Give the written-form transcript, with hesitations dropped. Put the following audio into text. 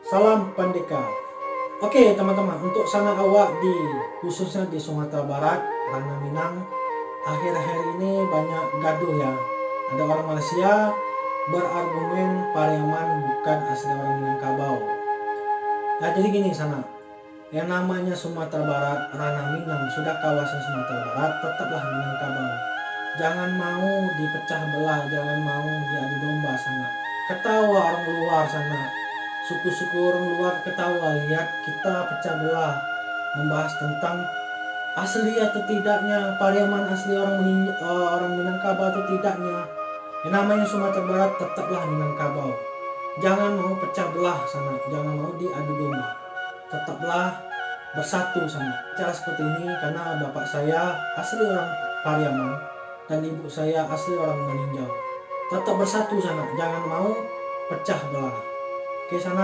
Salam Pandeka. Oke teman-teman, untuk sana awak khususnya di Sumatera Barat, Ranah Minang, akhir-akhir ini banyak gaduh ya. Ada orang Malaysia berargumen Pariaman bukan asli orang Minangkabau. Nah jadi gini sana, yang namanya Sumatera Barat, Ranah Minang sudah kawasan Sumatera Barat, tetaplah Minangkabau. Jangan mau dipecah belah, jangan mau diadu domba sana. Ketawa orang luar sana, suku-suku orang luar ketawa lihat kita pecah belah, membahas tentang asli atau tidaknya Pariaman asli orang Minangkabau atau tidaknya. Yang namanya Sumatera Barat tetaplah Minangkabau. Jangan mau pecah belah sana, jangan mau diadu domba. Tetaplah bersatu sana. Cara seperti ini karena bapak saya asli orang Pariaman dan ibu saya asli orang Meninjau. Tetap bersatu sana, jangan mau pecah belah. Oke sana.